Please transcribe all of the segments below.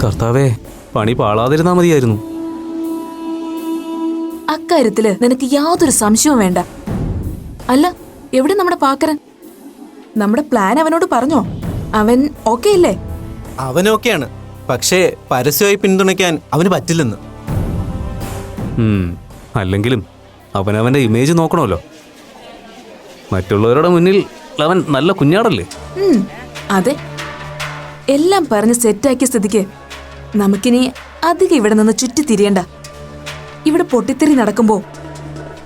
കർത്താവേ, പണി പാളാതിരുന്നാ മതിയായിരുന്നു. അക്കാര്യത്തില് നിനക്ക് യാതൊരു സംശയവും വേണ്ട. അല്ല, എവിടെ നമ്മുടെ പാക്കരൻ? നമ്മുടെ പ്ലാൻ അവനോട് പറഞ്ഞോ? അവൻ ഓക്കെ അല്ലേ? അവനൊക്കെയാണ്, പക്ഷേ പരസ്യമായി പിന്തുണയ്ക്കാൻ അവന് പറ്റില്ലെന്ന്. അല്ലെങ്കിലും അവനവന്റെ ഇമേജ് നോക്കണമല്ലോ. മറ്റുള്ളവരുടെ മുന്നിൽ അവൻ നല്ല കുഞ്ഞാടല്ലേ? അതെ, എല്ലാം പറഞ്ഞ് സെറ്റാക്കിയ സ്ഥിതിക്ക് നമുക്കിനി അധികം ഇവിടെ നിന്ന് ചുറ്റിത്തിരിയണ്ട. ഇവിടെ പൊട്ടിത്തെറി നടക്കുമ്പോ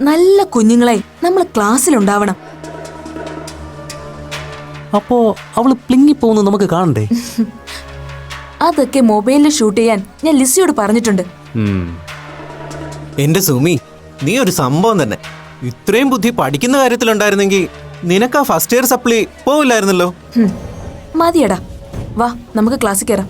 നല്ല കുഞ്ഞുങ്ങളെ നമ്മൾ ക്ലാസ്സിലുണ്ടാവണം. അപ്പോ അവള് പ്ലിങ്ങിപ്പോന്ന് നമുക്ക് കാണണ്ടേ? അതൊക്കെ മൊബൈലിൽ ഷൂട്ട് ചെയ്യാൻ ഞാൻ ലിസിയോട് പറഞ്ഞിട്ടുണ്ട്. എന്റെ സുമി, നീ ഒരു സംഭവം തന്നെ. ഇത്രയും ബുദ്ധി പഠിക്കുന്ന കാര്യത്തിലുണ്ടായിരുന്നെങ്കിൽ നിനക്ക് ആ ഫസ്റ്റ് ഇയർ സപ്ലി പോവില്ലായിരുന്നല്ലോ. മതിയടാ, വാ നമുക്ക് ക്ലാസ്സിൽ കയറാം.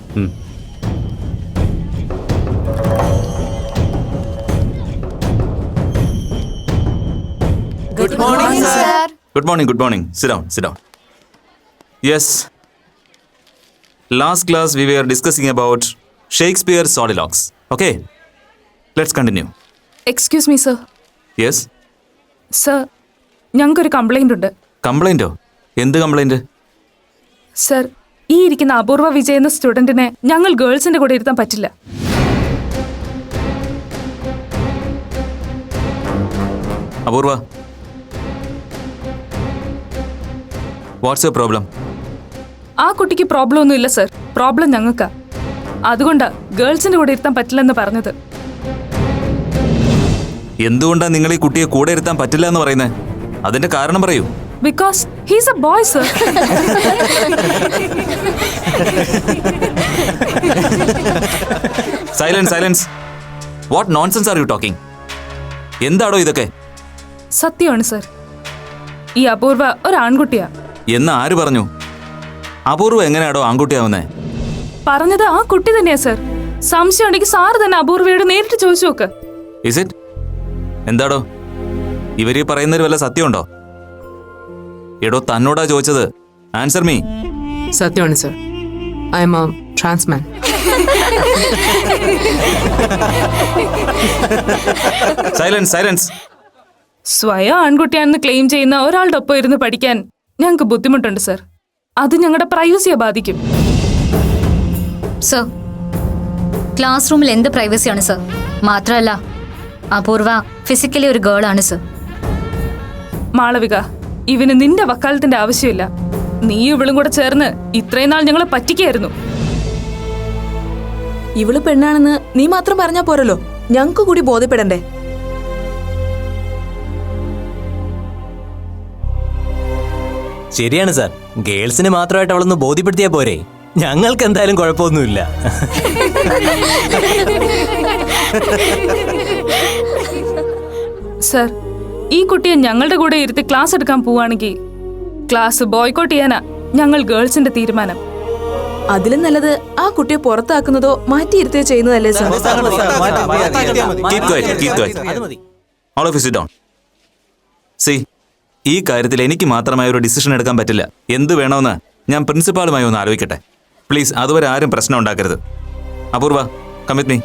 Good morning, sir. Good morning, good morning. Sit down, sit down. Yes. Last class we were discussing about Shakespeare's soliloquies. Okay. Let's continue. Excuse me sir. Yes. Sir, ഞങ്ങൾക്കൊരു കംപ്ലൈൻ്റ് ഉണ്ട്. കംപ്ലൈൻറ്റോ? എന്ത് complaint? Sir, ഈ ഇരിക്കുന്ന അപൂർവ വിജയ് എന്ന സ്റ്റുഡൻറ്റിനെ ഞങ്ങൾ ഗേൾസിൻ്റെ കൂടെ ഇരുത്താൻ പറ്റില്ല. അപൂർവ, വാട്ട്സ് യുവർ പ്രോബ്ലം? ആ കുട്ടിക്ക് പ്രോബ്ലം ഒന്നുമില്ല സർ, പ്രോബ്ലം ഞങ്ങൾക്കാ. അതുകൊണ്ടാ ഗേൾസിൻ്റെ കൂടെ ഇരുത്താൻ പറ്റില്ലെന്ന് പറഞ്ഞത്. എന്തുകൊണ്ടാണ് നിങ്ങൾ ഈ കുട്ടിയെ കൂടെ ഇരുത്താൻ പറ്റില്ല എന്ന് പറയുന്നത്? അതിന്റെ കാരണം പറയൂ. Because he's A boy sir. Silence, silence. What nonsense are you talking? എന്താടോ ഇതൊക്കെ? സത്യമാണ് സർ, ഈ അപൂർവ ഒരു ആൺകുട്ടിയാ. എന്ന് ആര് പറഞ്ഞു? അപൂർവ എങ്ങനെയാടോ ആൺകുട്ടിയാവുന്നേ? പറഞ്ഞത് ആ കുട്ടി തന്നെയാ സർ. സംശയം ഉണ്ടെങ്കിൽ സാറ് തന്നെ അപൂർവയോട് നേരിട്ട് ചോദിച്ചു നോക്ക്. Is it? എന്താടോ ഇവരീ പറയുന്നതിൽ വല്ല സത്യമുണ്ടോ? എടോ തന്നോടാ ചോദിച്ചത്. Answer me. സത്യമാണ് sir. I am a transman. Silence, silence. സ്വയം ആൺകുട്ടിയാണെന്ന് ക്ലെയിം ചെയ്യുന്ന ഒരാളുടെ ഒപ്പം ഇരുന്ന് പഠിക്കാൻ ഞങ്ങൾക്ക് ബുദ്ധിമുട്ടുണ്ട് സർ. അത് ഞങ്ങളുടെ പ്രൈവസിയെ ബാധിക്കും. സർ, ക്ലാസ് റൂമിൽ എന്ത് പ്രൈവസിയാണ് സർ? മാത്രമല്ല അപൂർവ ഫിസിക്കലി ഒരു ഗേൾ ആണ് സർ. മാളവിക, ഇവന് നിന്റെ വക്കാലത്തിന്റെ ആവശ്യമില്ല. നീ ഇവളും കൂടെ ചേർന്ന് ഇത്രയും നാൾ ഞങ്ങളെ പറ്റിക്കായിരുന്നു. ഇവള് പെണ്ണാണെന്ന് നീ മാത്രം പറഞ്ഞാ പോരല്ലോ, ഞങ്ങക്ക് കൂടി ബോധ്യപ്പെടണ്ടേ? ശരിയാണ് സാർ, ഗേൾസിന് മാത്രമായിട്ട് അവളൊന്ന് ബോധ്യപ്പെടുത്തിയാ പോരെ? ഞങ്ങൾക്ക് എന്തായാലും കുഴപ്പമൊന്നുമില്ല. സർ, ഈ കുട്ടിയെ ഞങ്ങളുടെ കൂടെ ഇരുത്തി ക്ലാസ് എടുക്കാൻ പോവാണെങ്കിൽ ക്ലാസ് ബോയ്ക്കോട്ട് ചെയ്യാനാ ഞങ്ങൾ ഗേൾസിന്റെ തീരുമാനം. അതിലും നല്ലത് ആ കുട്ടിയെ പുറത്താക്കുന്നതോ മാറ്റിയിരുത്തുകയോ ചെയ്യുന്നതല്ലേ sir? Keep quiet, keep quiet. All of you sit down. See, ഈ കാര്യത്തിൽ എനിക്ക് മാത്രമായ ഒരു ഡിസിഷൻ എടുക്കാൻ പറ്റില്ല. എന്ത് വേണമെന്ന് ഞാൻ പ്രിൻസിപ്പാളുമായി ഒന്ന് ആലോചിക്കട്ടെ. പ്ലീസ്, അതുവരെ ആരും പ്രശ്നം ഉണ്ടാക്കരുത്. അപൂർവ, കം വിത്ത് മീ.